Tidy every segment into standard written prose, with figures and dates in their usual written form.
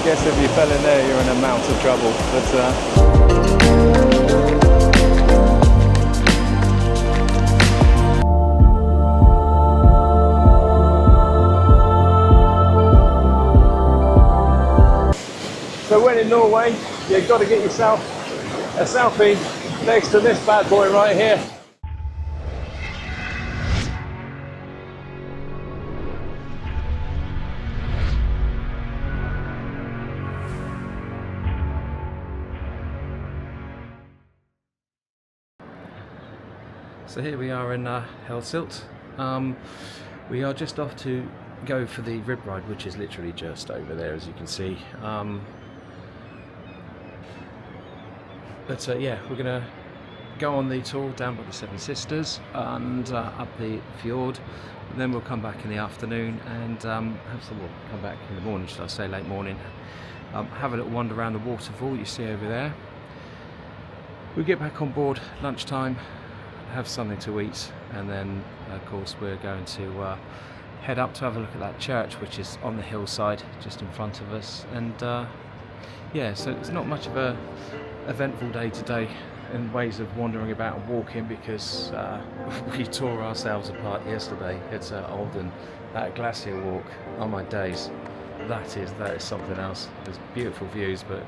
guess if you fell in there, you're in a amount of trouble. So when in Norway, you've got to get yourself a selfie next to this bad boy right here. So here we are in Hellesylt. We are just off to go for the rib ride, which is literally just over there, as you can see. Yeah, we're gonna go on the tour down by the Seven Sisters and up the fjord. Then we'll come back in the afternoon and come back in the morning, should I say, late morning. Have a little wander around the waterfall you see over there. We'll get back on board lunchtime, have something to eat, and then of course we're going to head up to have a look at that church, which is on the hillside just in front of us. And yeah, so it's not much of a eventful day today in ways of wandering about and walking, because we tore ourselves apart yesterday at Olden. That glacier walk, oh my days, that is something else. There's beautiful views, but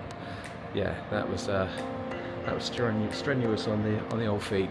yeah, that was strenuous on the old feet.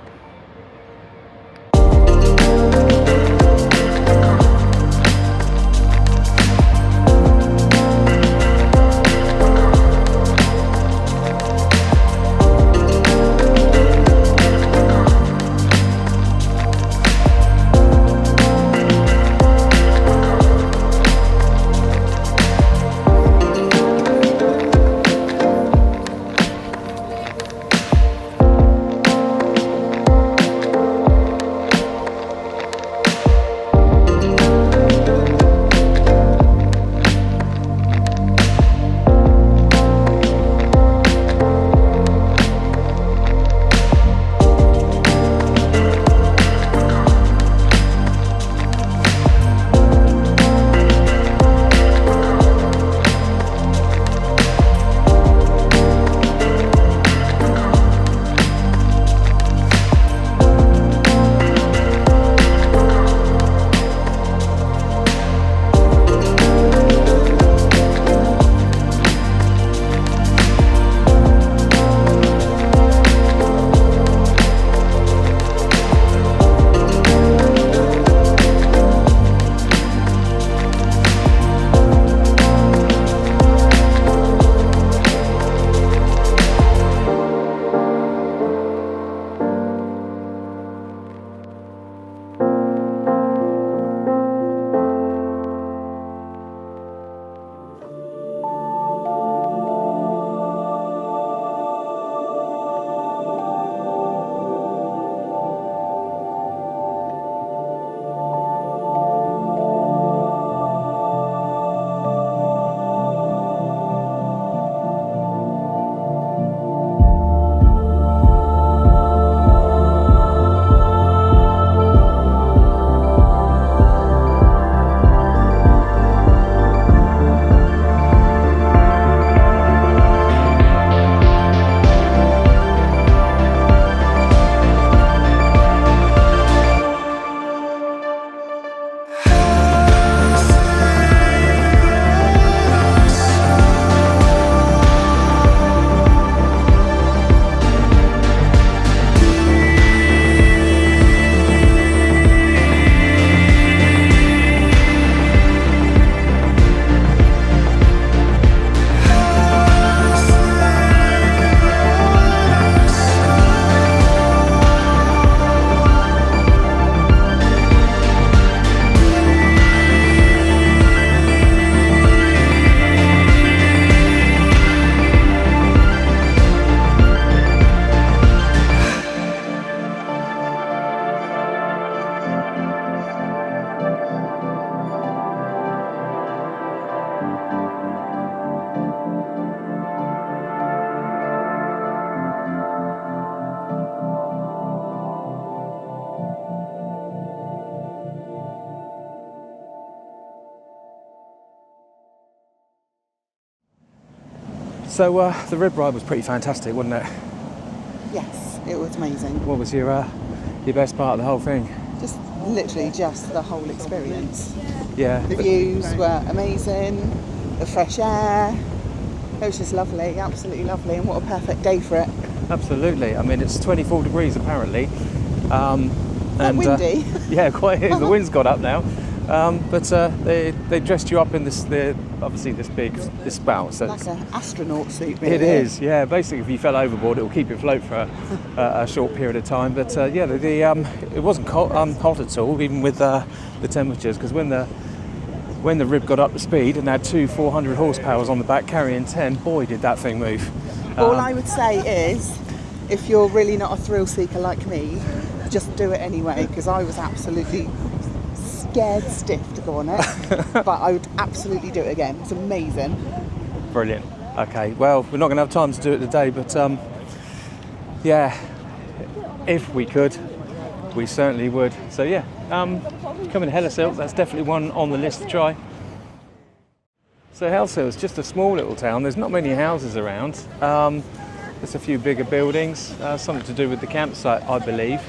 So the rib ride was pretty fantastic, wasn't it? Yes, it was amazing. What was your best part of the whole thing? Just literally just the whole experience. Yeah. The views were amazing, the fresh air. It was just lovely, absolutely lovely, and what a perfect day for it. Absolutely. I mean, it's 24 degrees apparently. Quite windy. Yeah, quite. The wind's got up now. But they dressed you up in obviously this spout. So like an astronaut suit, really. It is, yeah. Basically, if you fell overboard, it will keep you afloat for a short period of time. But yeah, it wasn't hot at all, even with the temperatures, because when the rib got up to speed and had 2 400 horsepowers on the back carrying 10, boy, did that thing move. All I would say is, if you're really not a thrill seeker like me, just do it anyway, because I was absolutely scared stiff to go on it, but I would absolutely do it again. It's amazing. Brilliant. Okay, well, we're not going to have time to do it today, but yeah, if we could, we certainly would. So yeah, coming to Hellesylt, that's definitely one on the list to try. So Hellesylt's just a small little town. There's not many houses around. There's a few bigger buildings, something to do with the campsite, I believe.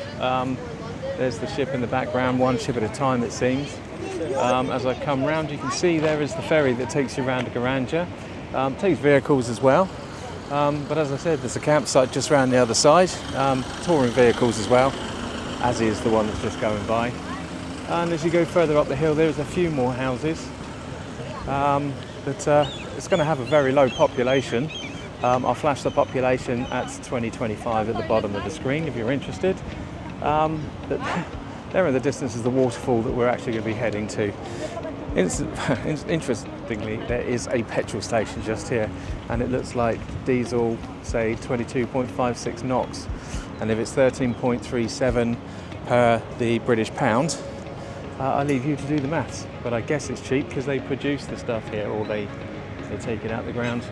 There's the ship in the background, one ship at a time it seems. As I come round, you can see there is the ferry that takes you around to Geiranger. Takes vehicles as well. But as I said, there's a campsite just round the other side. Touring vehicles as well, as is the one that's just going by. And as you go further up the hill, there's a few more houses. But it's going to have a very low population. I'll flash the population at 2025 at the bottom of the screen if you're interested. But there in the distance is the waterfall that we're actually going to be heading to. Interestingly, there is a petrol station just here, and it looks like diesel, say 22.56 knots, and if it's 13.37 per the British pound, I leave you to do the maths. But I guess it's cheap because they produce the stuff here, or they take it out the ground.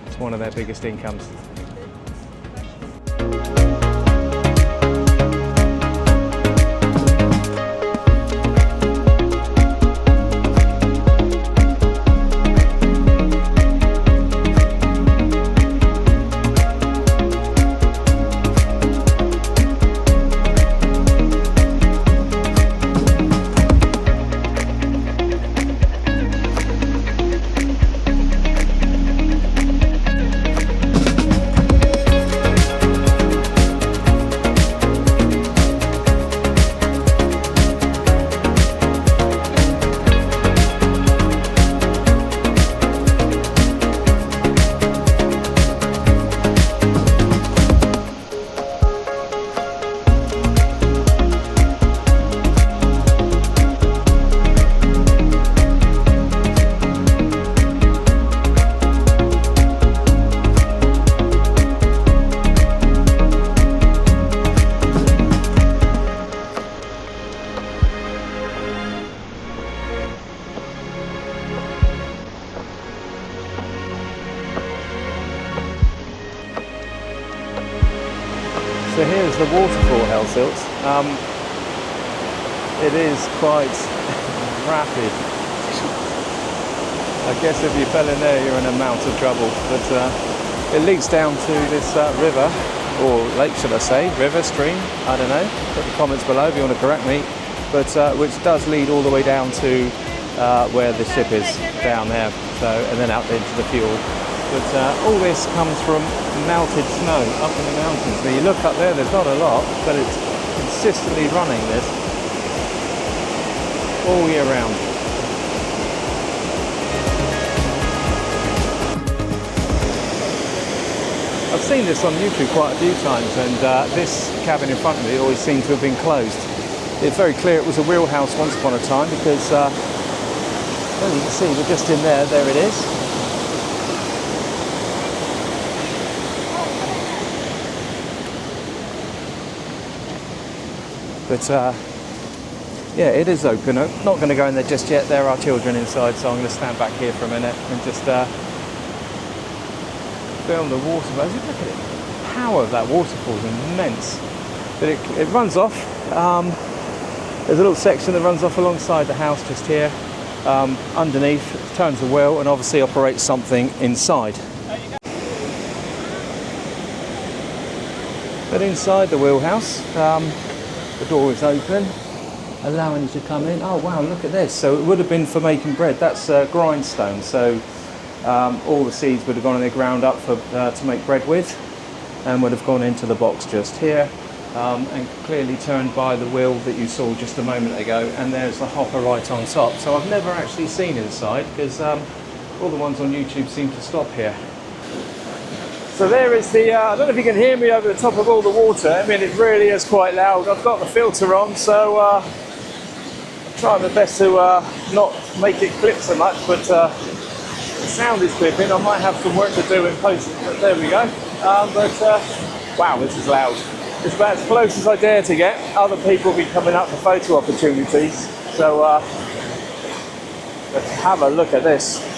It's one of their biggest incomes. So here's the waterfall, Hellesylt. It is quite rapid. I guess if you fell in there, you're in a amount of trouble. But it leads down to this river, or lake, should I say, river, stream, I don't know. Put the comments below if you want to correct me. But which does lead all the way down to where the ship is down there. So, and then out into the fjord. But all this comes from melted snow up in the mountains. Now you look up there, there's not a lot, but it's consistently running this all year round. I've seen this on YouTube quite a few times, and this cabin in front of me always seemed to have been closed. It's very clear it was a wheelhouse once upon a time, because well, you can see we're just in there, there it is. But yeah, it is open. I'm not going to go in there just yet. There are children inside, so I'm going to stand back here for a minute and just film the waterfall. Look at it. The power of that waterfall is immense. But it runs off. There's a little section that runs off alongside the house just here. Underneath, turns the wheel and obviously operates something inside. But inside the wheelhouse, the door is open, allowing you to come in. Oh wow, look at this. So it would have been for making bread. That's grindstone. So all the seeds would have gone in there, ground up for to make bread with, and would have gone into the box just here, and clearly turned by the wheel that you saw just a moment ago. And there's the hopper right on top. So I've never actually seen inside because all the ones on YouTube seem to stop here. So there is the, I don't know if you can hear me over the top of all the water. I mean, it really is quite loud. I've got the filter on, so I'm trying my best to not make it clip so much, but the sound is clipping. I might have some work to do in post, but there we go. Wow, this is loud. It's about as close as I dare to get. Other people will be coming up for photo opportunities. So let's have a look at this.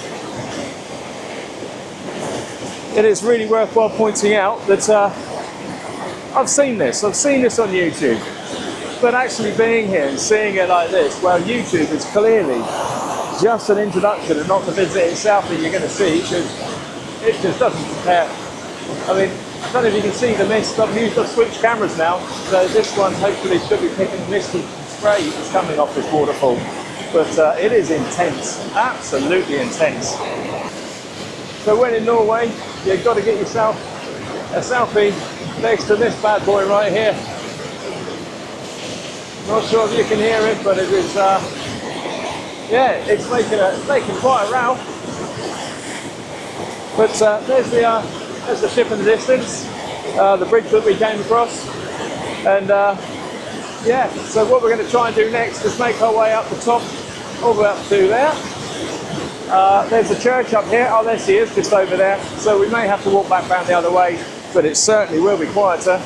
It is really worthwhile pointing out that I've seen this on YouTube, but actually being here and seeing it like this, well, YouTube is clearly just an introduction and not the visit itself that you're going to see, because it just doesn't compare. I mean, I don't know if you can see the mist. I've switched cameras now, so this one hopefully should be picking the misty spray that's coming off this waterfall, but it is intense, absolutely intense. So when in Norway, you've got to get yourself a selfie next to this bad boy right here. Not sure if you can hear it, but it is, yeah, it's making quite a row. But there's the ship in the distance, the bridge that we came across, and yeah. So what we're going to try and do next is make our way up the top, all the way up to there. There's a church up here. Oh, there she is, just over there. So we may have to walk back round the other way, but it certainly will be quieter.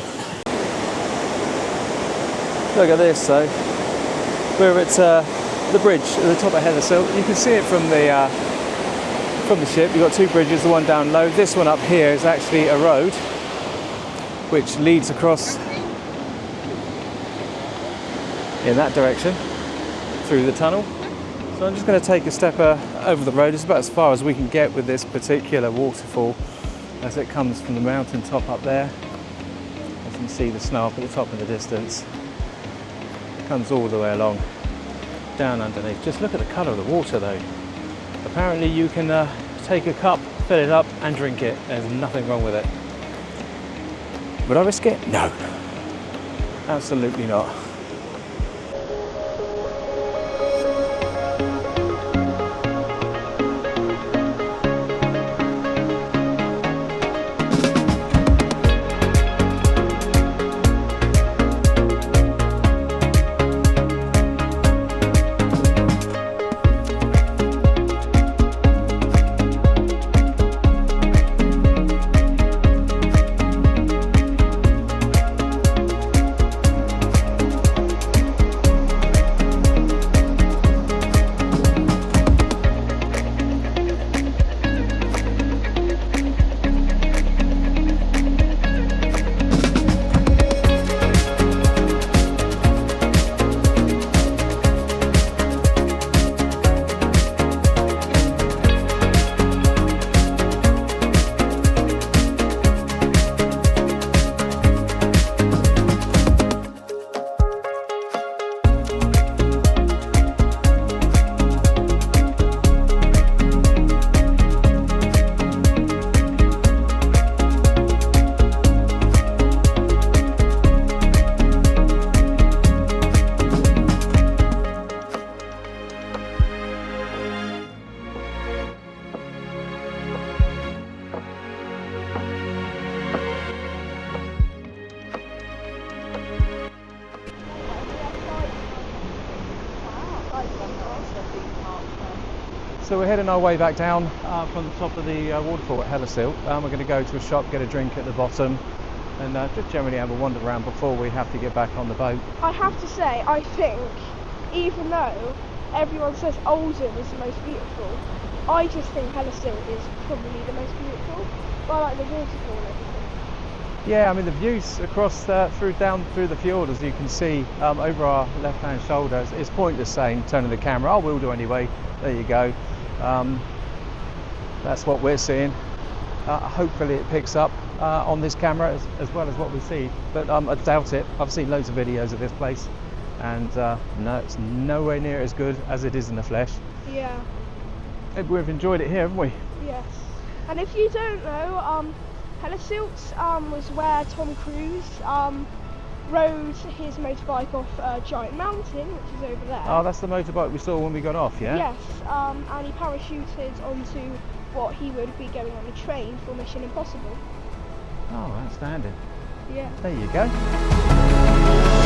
Look at this, though. We're at the bridge at the top of Hellesylt. You can see it from the ship. You've got two bridges, the one down low. This one up here is actually a road which leads across in that direction through the tunnel. So I'm just going to take a step over the road. It's about as far as we can get with this particular waterfall as it comes from the mountain top up there. As you can see the snow up at the top in the distance. It comes all the way along, down underneath. Just look at the colour of the water though. Apparently you can take a cup, fill it up and drink it. There's nothing wrong with it. Would I risk it? No. Absolutely not. So we're heading our way back down from the top of the waterfall at Hellesylt. We're going to go to a shop, get a drink at the bottom, and just generally have a wander around before we have to get back on the boat. I have to say, I think, even though everyone says Oldham is the most beautiful, I just think Hellesylt is probably the most beautiful. But I like the waterfall and everything. Yeah, I mean the views across down through the fjord, as you can see over our left-hand shoulder. It's pointless saying turning the camera. I will do anyway. There you go. That's what we're seeing. Hopefully it picks up. on this camera as well as what we see, but I doubt it. I've seen loads of videos of this place, and no, it's nowhere near as good as it is in the flesh. Yeah. We've enjoyed it here, haven't we? Yes. And if you don't know, Hellesylt was where Tom Cruise rode his motorbike off a giant mountain, which is over there. Oh, that's the motorbike we saw when we got off, yeah? Yes, and he parachuted onto what he would be going on a train for Mission Impossible. Oh, outstanding. Yeah. There you go.